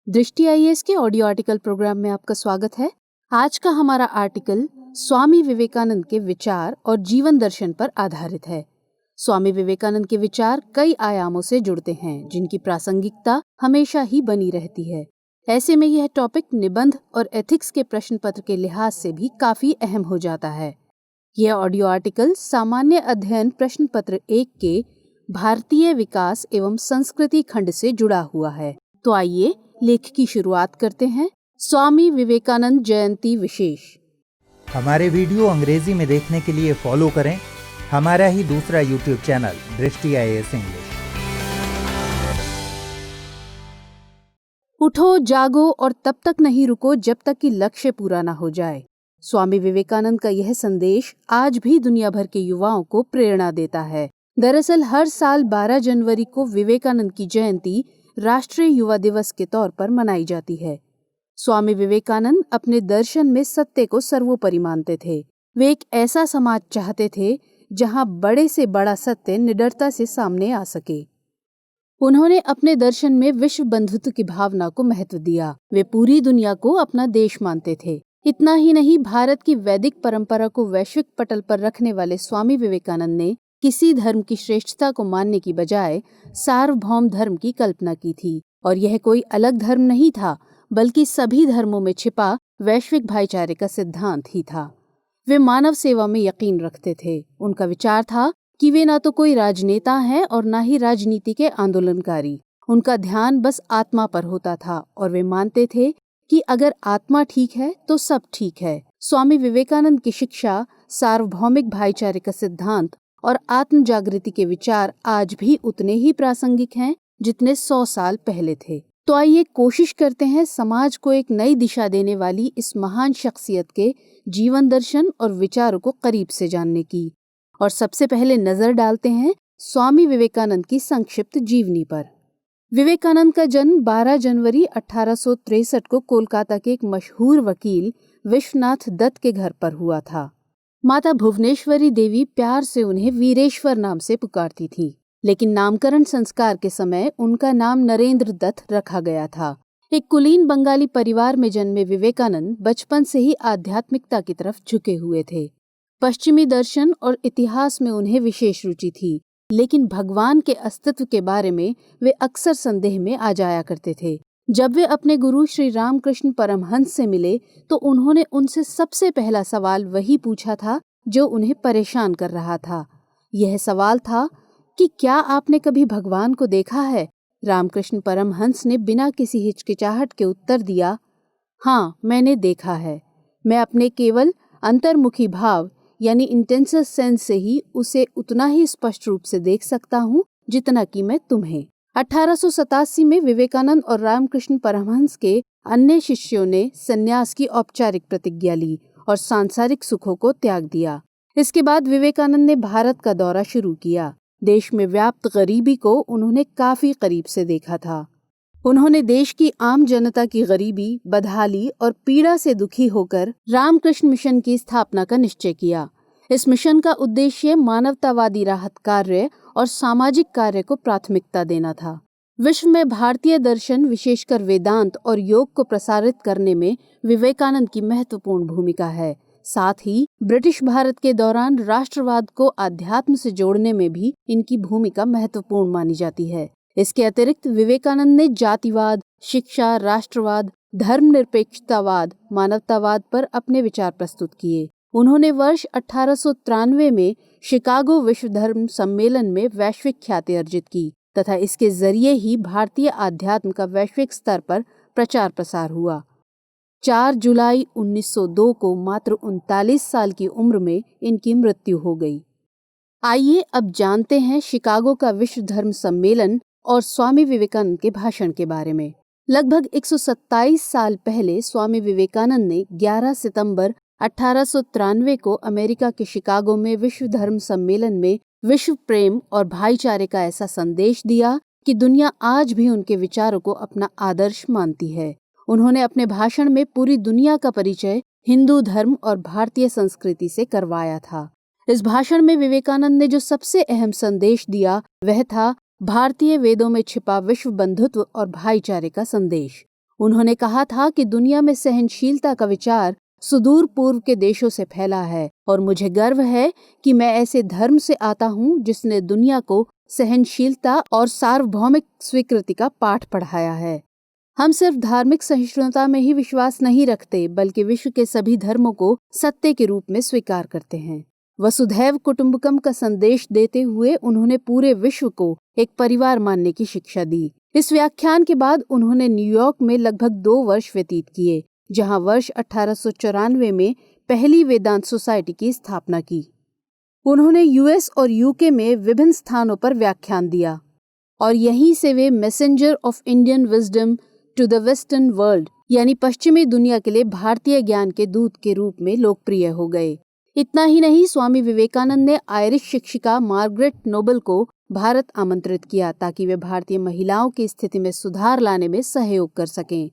दृष्टि आईएएस के audio article programme में आपका स्वागत है। आज का हमारा आर्टिकल स्वामी विवेकानंद के विचार और जीवन दर्शन पर आधारित है। स्वामी विवेकानंद के विचार कई आयामों से जुड़ते हैं, जिनकी प्रासंगिकता हमेशा ही बनी रहती है। ऐसे में यह टॉपिक निबंध और एथिक्स के प्रश्न पत्र के लिहाज से भी काफी अहम हो जाता है। यह ऑडियो आर्टिकल सामान्य अध्ययन प्रश्न पत्र 1 के भारतीय विकास एवं संस्कृति खंड से जुड़ा हुआ है। तो आइए लेख की शुरुआत करते हैं। स्वामी विवेकानंद जयंती विशेष। हमारे वीडियो अंग्रेजी में देखने के लिए फॉलो करें हमारा ही दूसरा यूट्यूब चैनल दृष्टि आईएएस इंग्लिश। उठो, जागो और तब तक नहीं रुको जब तक कि लक्ष्य पूरा ना हो जाए। स्वामी विवेकानंद का यह संदेश आज भी दुनिया भर के युवाओं को प्रेरणा देता है। दरअसल हर साल 12 जनवरी को विवेकानंद की जयंती राष्ट्रीय युवा दिवस के तौर पर मनाई जाती है। स्वामी विवेकानंद अपने दर्शन में सत्य को सर्वोपरि मानते थे। वे एक ऐसा समाज चाहते थे जहां बड़े से बड़ा सत्य निडरता से सामने आ सके। उन्होंने अपने दर्शन में विश्व बंधुत्व की भावना को महत्व दिया। वे पूरी दुनिया को अपना देश मानते थे। इतना ही नहीं, भारत की वैदिक परंपरा को वैश्विक पटल पर रखने वाले स्वामी विवेकानंद ने किसी धर्म की श्रेष्ठता को मानने की बजाय सार्वभौम धर्म की कल्पना की थी। और यह कोई अलग धर्म नहीं था, बल्कि सभी धर्मों में छिपा वैश्विक भाईचारे का सिद्धांत ही था। वे मानव सेवा में यकीन रखते थे। उनका विचार था कि वे ना तो कोई राजनेता हैं और ना ही राजनीति के आंदोलनकारी। उनका ध्यान बस आत्मा पर होता था और वे मानते थे कि अगर आत्मा ठीक है तो सब ठीक है। स्वामी विवेकानंद की शिक्षा, सार्वभौमिक भाईचारे का सिद्धांत और आत्म जागृति के विचार आज भी उतने ही प्रासंगिक हैं जितने 100 साल पहले थे। तो आइए कोशिश करते हैं समाज को एक नई दिशा देने वाली इस महान शख्सियत के जीवन दर्शन और विचारों को करीब से जानने की। और सबसे पहले नजर डालते हैं स्वामी विवेकानंद की संक्षिप्त जीवनी पर। विवेकानंद का जन्म 12 जनवरी 1863 को कोलकाता के एक मशहूर वकील विश्वनाथ दत्त के घर पर हुआ था। माता भुवनेश्वरी देवी प्यार से उन्हें वीरेश्वर नाम से पुकारती थी, लेकिन नामकरण संस्कार के समय उनका नाम नरेंद्र दत्त रखा गया था। एक कुलीन बंगाली परिवार में जन्मे विवेकानंद बचपन से ही आध्यात्मिकता की तरफ झुके हुए थे। पश्चिमी दर्शन और इतिहास में उन्हें विशेष रुचि थी, लेकिन भगवान के अस्तित्व के बारे में वे अक्सर संदेह में आ जाया करते थे। जब वे अपने गुरु श्री रामकृष्ण परमहंस से मिले तो उन्होंने उनसे सबसे पहला सवाल वही पूछा था जो उन्हें परेशान कर रहा था। यह सवाल था कि क्या आपने कभी भगवान को देखा है? रामकृष्ण परमहंस ने बिना किसी हिचकिचाहट के उत्तर दिया, हाँ, मैंने देखा है। मैं अपने केवल अंतर्मुखी भाव यानी इंटेंसिव सेंस से ही उसे उतना ही स्पष्ट रूप से देख सकता हूँ जितना कि मैं तुम्हें। 1887 में विवेकानंद और रामकृष्ण परमहंस के अन्य शिष्यों ने संन्यास की औपचारिक प्रतिज्ञा ली और सांसारिक सुखों को त्याग दिया। इसके बाद विवेकानंद ने भारत का दौरा शुरू किया। देश में व्याप्त गरीबी को उन्होंने काफी करीब से देखा था। उन्होंने देश की आम जनता की गरीबी, बदहाली और पीड़ा से दुखी होकर रामकृष्ण मिशन की स्थापना का निश्चय किया। इस मिशन का उद्देश्य मानवतावादी राहत कार्य और सामाजिक कार्य को प्राथमिकता देना था। विश्व में भारतीय दर्शन, विशेषकर वेदांत और योग को प्रसारित करने में विवेकानंद की महत्वपूर्ण भूमिका है। साथ ही ब्रिटिश भारत के दौरान राष्ट्रवाद को आध्यात्म से जोड़ने में भी इनकी भूमिका महत्वपूर्ण मानी जाती है। इसके अतिरिक्त विवेकानंद ने जातिवाद, शिक्षा, राष्ट्रवाद, धर्मनिरपेक्षतावाद, मानवतावाद पर अपने विचार प्रस्तुत किए। उन्होंने वर्ष 1893 में शिकागो विश्व धर्म सम्मेलन में वैश्विक ख्याति अर्जित की तथा इसके जरिए ही भारतीय आध्यात्म का वैश्विक स्तर पर प्रचार प्रसार हुआ। 4 जुलाई 1902 को मात्र 39 साल की उम्र में इनकी मृत्यु हो गई। आइए अब जानते हैं शिकागो का विश्व धर्म सम्मेलन और स्वामी विवेकानंद के भाषण के बारे में। लगभग 127 साल पहले स्वामी विवेकानंद ने 11 सितंबर 1893 को अमेरिका के शिकागो में विश्व धर्म सम्मेलन में विश्व प्रेम और भाईचारे का ऐसा संदेश दिया कि दुनिया आज भी उनके विचारों को अपना आदर्श मानती है। उन्होंने अपने भाषण में पूरी दुनिया का परिचय हिंदू धर्म और भारतीय संस्कृति से करवाया था। इस भाषण में विवेकानंद ने जो सबसे अहम संदेश दिया वह था भारतीय वेदों में छिपा विश्व बंधुत्व और भाईचारे का संदेश। उन्होंने कहा था कि दुनिया में सहनशीलता का विचार सुदूर पूर्व के देशों से फैला है और मुझे गर्व है कि मैं ऐसे धर्म से आता हूँ जिसने दुनिया को सहनशीलता और सार्वभौमिक स्वीकृति का पाठ पढ़ाया है। हम सिर्फ धार्मिक सहिष्णुता में ही विश्वास नहीं रखते बल्कि विश्व के सभी धर्मों को सत्य के रूप में स्वीकार करते हैं। वसुधैव कुटुंबकम का संदेश देते हुए उन्होंने पूरे विश्व को एक परिवार मानने की शिक्षा दी। इस व्याख्यान के बाद उन्होंने न्यूयॉर्क में लगभग 2 वर्ष व्यतीत किए, जहां वर्ष 1894 में पहली वेदांत सोसाइटी की स्थापना की। उन्होंने यूएस और यूके में विभिन्न स्थानों पर व्याख्यान दिया और यहीं से वे messenger of Indian wisdom to the western world यानी पश्चिमी दुनिया के लिए भारतीय ज्ञान के दूत के रूप में लोकप्रिय हो गए। इतना ही नहीं, स्वामी विवेकानंद ने आयरिश शिक्षिका मार्गरेट नोबल को भारत आमंत्रित किया ताकि वे भारतीय महिलाओं की स्थिति में सुधार लाने में सहयोग कर सकें।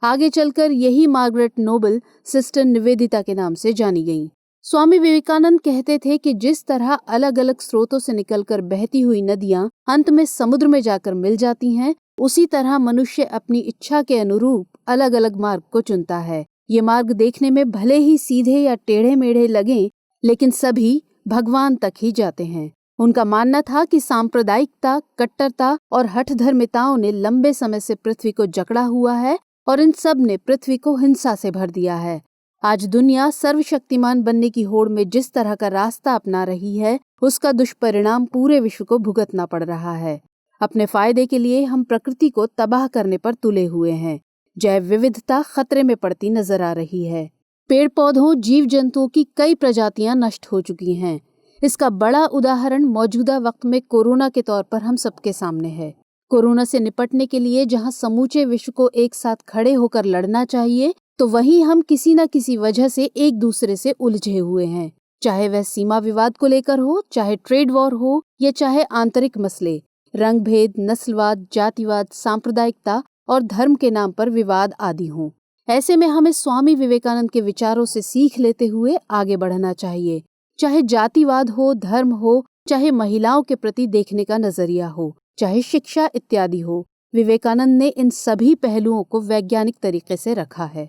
आगे चलकर यही मार्गरेट नोबल सिस्टर निवेदिता के नाम से जानी गईं। स्वामी विवेकानंद कहते थे कि जिस तरह अलग अलग स्रोतों से निकलकर बहती हुई नदियां अंत में समुद्र में जाकर मिल जाती हैं, उसी तरह मनुष्य अपनी इच्छा के अनुरूप अलग अलग मार्ग को चुनता है। ये मार्ग देखने में भले ही सीधे या टेढ़े मेढ़े लगें, लेकिन सभी भगवान तक ही जाते हैं। उनका मानना था कि सांप्रदायिकता, कट्टरता और हठधर्मिताओं ने लंबे समय से पृथ्वी को जकड़ा हुआ है और इन सब ने पृथ्वी को हिंसा से भर दिया है। आज दुनिया सर्वशक्तिमान बनने की होड़ में जिस तरह का रास्ता अपना रही है, उसका दुष्परिणाम पूरे विश्व को भुगतना पड़ रहा है। अपने फायदे के लिए हम प्रकृति को तबाह करने पर तुले हुए हैं। जैव विविधता खतरे में पड़ती नजर आ रही है। पेड़ पौधों, जीव जंतुओं की कई प्रजातियां नष्ट हो चुकी हैं। इसका बड़ा उदाहरण मौजूदा वक्त में कोरोना के तौर पर हम सबके सामने है। कोरोना से निपटने के लिए जहां समूचे विश्व को एक साथ खड़े होकर लड़ना चाहिए, तो वहीं हम किसी न किसी वजह से एक दूसरे से उलझे हुए हैं। चाहे वह सीमा विवाद को लेकर हो, चाहे ट्रेड वॉर हो, या चाहे आंतरिक मसले, रंग भेद, नस्लवाद, जातिवाद, सांप्रदायिकता और धर्म के नाम पर विवाद आदि हों। ऐसे में हमें स्वामी विवेकानंद के विचारों से सीख लेते हुए आगे बढ़ना चाहिए। चाहे जातिवाद हो, धर्म हो, चाहे महिलाओं के प्रति देखने का नजरिया हो, चाहे शिक्षा इत्यादि हो, विवेकानंद ने इन सभी पहलुओं को वैज्ञानिक तरीके से रखा है।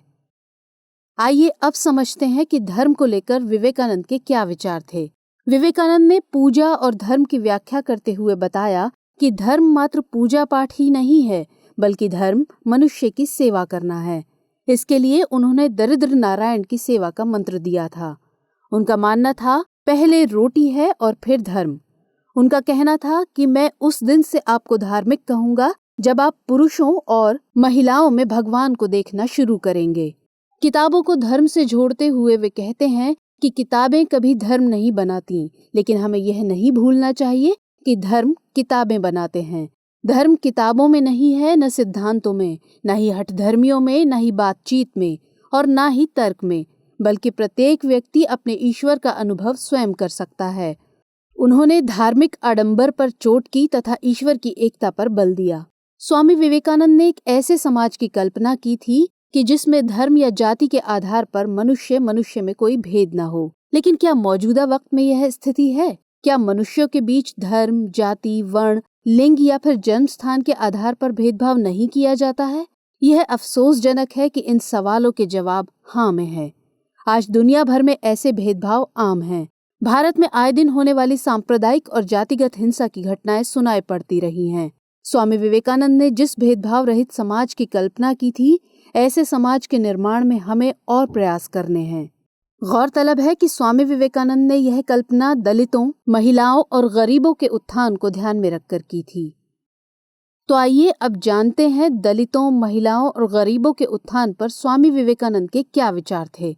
आइए अब समझते हैं कि धर्म को लेकर विवेकानंद के क्या विचार थे। विवेकानंद ने पूजा और धर्म की व्याख्या करते हुए बताया कि धर्म मात्र पूजा पाठ ही नहीं है, बल्कि धर्म मनुष्य की सेवा करना है। इसके लिए उन्होंने दरिद्र नारायण की सेवा का मंत्र दिया था। उनका मानना था, पहले रोटी है और फिर धर्म। उनका कहना था कि मैं उस दिन से आपको धार्मिक कहूंगा जब आप पुरुषों और महिलाओं में भगवान को देखना शुरू करेंगे। किताबों को धर्म से जोड़ते हुए वे कहते हैं कि किताबें कभी धर्म नहीं बनाती, लेकिन हमें यह नहीं भूलना चाहिए कि धर्म किताबें बनाते हैं। धर्म किताबों में नहीं है, न सिद्धांतों में, न ही हठधर्मियों में, न ही बातचीत में और न ही तर्क में, बल्कि प्रत्येक व्यक्ति अपने ईश्वर का अनुभव स्वयं कर सकता है। उन्होंने धार्मिक आडंबर पर चोट की तथा ईश्वर की एकता पर बल दिया। स्वामी विवेकानंद ने एक ऐसे समाज की कल्पना की थी कि जिसमें धर्म या जाति के आधार पर मनुष्य में कोई भेद न हो। लेकिन क्या मौजूदा वक्त में यह स्थिति है? क्या मनुष्यों के बीच धर्म, जाति, वर्ण, लिंग या फिर जन्म स्थान के आधार पर भेदभाव नहीं किया जाता है? यह अफसोसजनक है कि इन सवालों के जवाब हाँ में है। आज दुनिया भर में ऐसे भेदभाव आम हैं। भारत में आए दिन होने वाली सांप्रदायिक और जातिगत हिंसा की घटनाएं सुनाई पड़ती रही हैं। स्वामी विवेकानंद ने जिस भेदभाव रहित समाज की कल्पना की थी, ऐसे समाज के निर्माण में हमें और प्रयास करने हैं। गौरतलब है कि स्वामी विवेकानंद ने यह कल्पना दलितों, महिलाओं और गरीबों के उत्थान को ध्यान में रखकर की थी। तो आइए अब जानते हैं दलितों, महिलाओं और गरीबों के उत्थान पर स्वामी विवेकानंद के क्या विचार थे।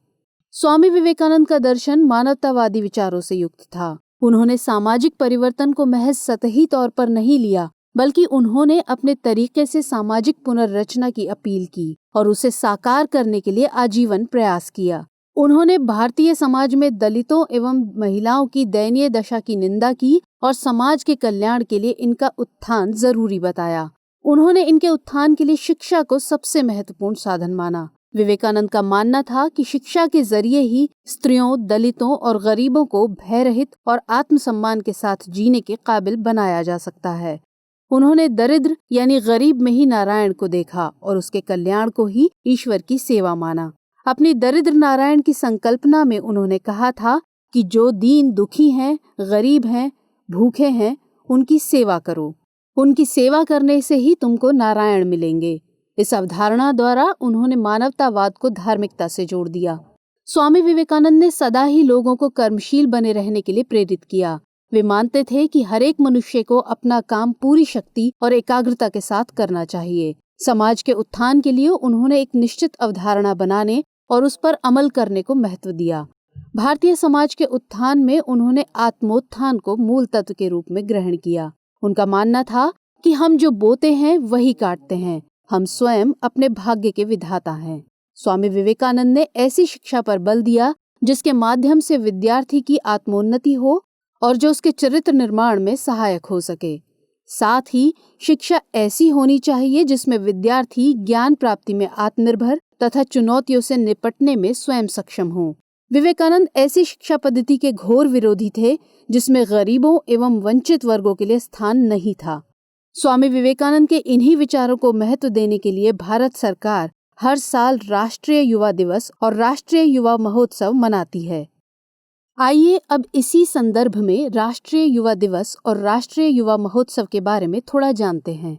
स्वामी विवेकानंद का दर्शन मानवतावादी विचारों से युक्त था। उन्होंने सामाजिक परिवर्तन को महज सतही तौर पर नहीं लिया, बल्कि उन्होंने अपने तरीके से सामाजिक पुनर्रचना की अपील की और उसे साकार करने के लिए आजीवन प्रयास किया। उन्होंने भारतीय समाज में दलितों एवं महिलाओं की दयनीय दशा की निंदा की और समाज के कल्याण के लिए इनका उत्थान जरूरी बताया। उन्होंने इनके उत्थान के लिए शिक्षा को सबसे महत्वपूर्ण साधन माना। विवेकानंद का मानना था कि शिक्षा के जरिए ही स्त्रियों, दलितों और गरीबों को भयरहित और आत्मसम्मान के साथ जीने के काबिल बनाया जा सकता है। उन्होंने दरिद्र यानी गरीब में ही नारायण को देखा और उसके कल्याण को ही ईश्वर की सेवा माना। अपनी दरिद्र नारायण की संकल्पना में उन्होंने कहा था कि जो दीन दुखी हैं, गरीब हैं, भूखे हैं, उनकी सेवा करो। उनकी सेवा करने से ही तुमको नारायण मिलेंगे। इस अवधारणा द्वारा उन्होंने मानवतावाद को धार्मिकता से जोड़ दिया। स्वामी विवेकानंद ने सदा ही लोगों को कर्मशील बने रहने के लिए प्रेरित किया। वे मानते थे कि हर एक मनुष्य को अपना काम पूरी शक्ति और एकाग्रता के साथ करना चाहिए। समाज के उत्थान के लिए उन्होंने एक निश्चित अवधारणा बनाने और उस पर अमल करने को महत्व दिया। भारतीय समाज के उत्थान में उन्होंने आत्मोत्थान को मूल तत्व के रूप में ग्रहण किया। उनका मानना था कि हम जो बोते हैं वही काटते हैं, हम स्वयं अपने भाग्य के विधाता हैं। स्वामी विवेकानंद ने ऐसी शिक्षा पर बल दिया जिसके माध्यम से विद्यार्थी की आत्मोन्नति हो और जो उसके चरित्र निर्माण में सहायक हो सके। साथ ही शिक्षा ऐसी होनी चाहिए जिसमें विद्यार्थी ज्ञान प्राप्ति में आत्मनिर्भर तथा चुनौतियों से निपटने में स्वयं सक्षम हो। विवेकानंद ऐसी शिक्षा पद्धति के घोर विरोधी थे जिसमें गरीबों एवं वंचित वर्गों के लिए स्थान नहीं था। स्वामी विवेकानंद के इन्हीं विचारों को महत्व देने के लिए भारत सरकार हर साल राष्ट्रीय युवा दिवस और राष्ट्रीय युवा महोत्सव मनाती है। आइए अब इसी संदर्भ में राष्ट्रीय युवा दिवस और राष्ट्रीय युवा महोत्सव के बारे में थोड़ा जानते हैं।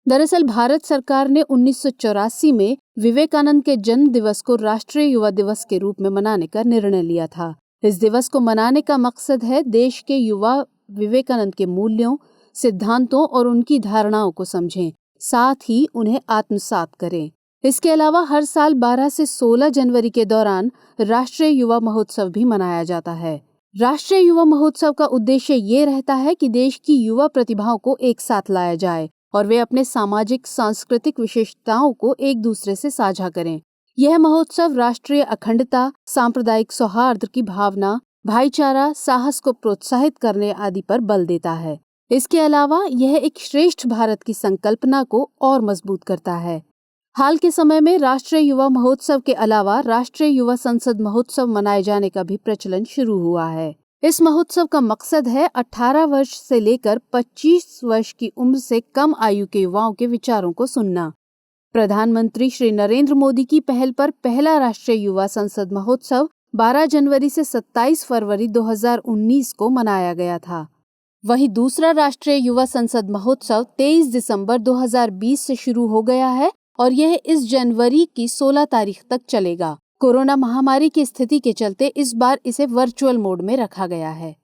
दरअसल भारत सरकार ने 1984 में विवेकानंद के जन्म दिवस को राष्ट्रीय युवा दिवस के रूप में मनाने का निर्णय लिया था। इस दिवस को मनाने का मकसद है देश के युवा विवेकानंद के मूल्यों, सिद्धांतों और उनकी धारणाओं को समझें, साथ ही उन्हें आत्मसात करें। इसके अलावा हर साल 12 से 16 जनवरी के दौरान राष्ट्रीय युवा महोत्सव भी मनाया जाता है। राष्ट्रीय युवा महोत्सव का उद्देश्य ये रहता है कि देश की युवा प्रतिभाओं को एक साथ लाया जाए और वे अपने सामाजिक सांस्कृतिक विशेषताओं को एक दूसरे से साझा करें। यह महोत्सव राष्ट्रीय अखंडता, सांप्रदायिक सौहार्द की भावना, भाईचारा, साहस को प्रोत्साहित करने आदि पर बल देता है। इसके अलावा यह एक श्रेष्ठ भारत की संकल्पना को और मजबूत करता है। हाल के समय में राष्ट्रीय युवा महोत्सव के अलावा राष्ट्रीय युवा संसद महोत्सव मनाए जाने का भी प्रचलन शुरू हुआ है। इस महोत्सव का मकसद है 18 वर्ष से लेकर 25 वर्ष की उम्र से कम आयु के युवाओं के विचारों को सुनना। प्रधानमंत्री श्री नरेंद्र मोदी की पहल पर पहला राष्ट्रीय युवा संसद महोत्सव 12 जनवरी से 27 फरवरी 2019 को मनाया गया था। वहीं दूसरा राष्ट्रीय युवा संसद महोत्सव 23 दिसंबर 2020 से शुरू हो गया है और यह इस जनवरी की 16 तारीख तक चलेगा। कोरोना महामारी की स्थिति के चलते इस बार इसे वर्चुअल मोड में रखा गया है।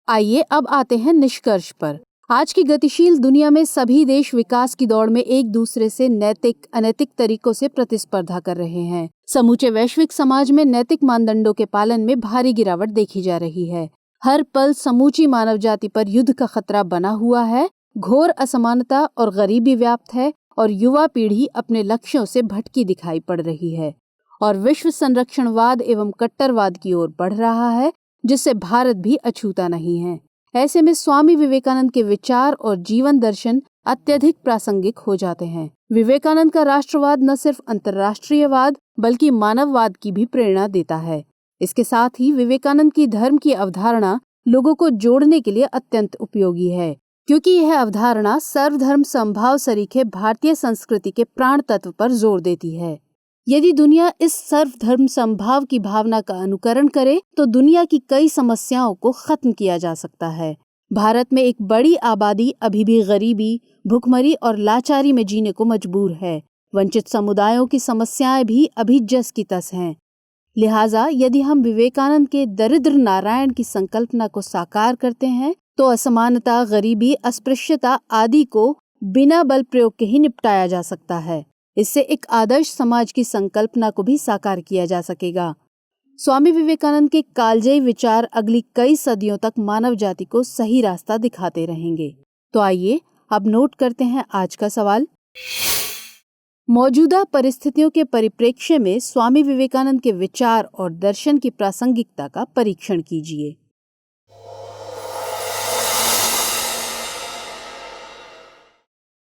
आइए अब आते हैं निष्कर्ष पर। आज की गतिशील दुनिया में सभी देश विकास की दौड़ में एक दूसरे से नैतिक अनैतिक तरीकों से प्रतिस्पर्धा कर रहे हैं। समूचे वैश्विक समाज में नैतिक मानदंडों के पालन में भारी गिरावट देखी जा रही है। हर पल समूची मानव जाति पर युद्ध का खतरा बना हुआ है। घोर असमानता और गरीबी व्याप्त है और युवा पीढ़ी अपने लक्ष्यों से भटकी दिखाई पड़ रही है और विश्व संरक्षणवाद एवं कट्टरवाद की ओर बढ़ रहा है, जिससे भारत भी अछूता नहीं है। ऐसे में स्वामी विवेकानंद के विचार और जीवन दर्शन अत्यधिक प्रासंगिक हो जाते हैं। विवेकानंद का राष्ट्रवाद न सिर्फ अंतर्राष्ट्रीयवाद बल्कि मानववाद की भी प्रेरणा देता है। इसके साथ ही विवेकानंद की धर्म की अवधारणा लोगों को जोड़ने के लिए अत्यंत उपयोगी है, क्योंकि यह अवधारणा सर्वधर्म समभाव सरीखे भारतीय संस्कृति के प्राण तत्व पर जोर देती है। यदि दुनिया इस सर्वधर्म समभाव की भावना का अनुकरण करे तो दुनिया की कई समस्याओं को खत्म किया जा सकता है। भारत में एक बड़ी आबादी अभी भी गरीबी, भुखमरी और लाचारी में जीने को मजबूर है। वंचित समुदायों की समस्याएं भी अभी जस की तस हैं। लिहाजा यदि हम विवेकानंद के दरिद्र नारायण की संकल्पना को साकार करते हैं तो असमानता, गरीबी, अस्पृश्यता आदि को बिना बल प्रयोग के ही निपटाया जा सकता है। इससे एक आदर्श समाज की संकल्पना को भी साकार किया जा सकेगा। स्वामी विवेकानंद के कालजयी विचार अगली कई सदियों तक मानव जाति को सही रास्ता दिखाते रहेंगे। तो आइए अब नोट करते हैं आज का सवाल। मौजूदा परिस्थितियों के परिप्रेक्ष्य में स्वामी विवेकानंद के विचार और दर्शन की प्रासंगिकता का परीक्षण कीजिए।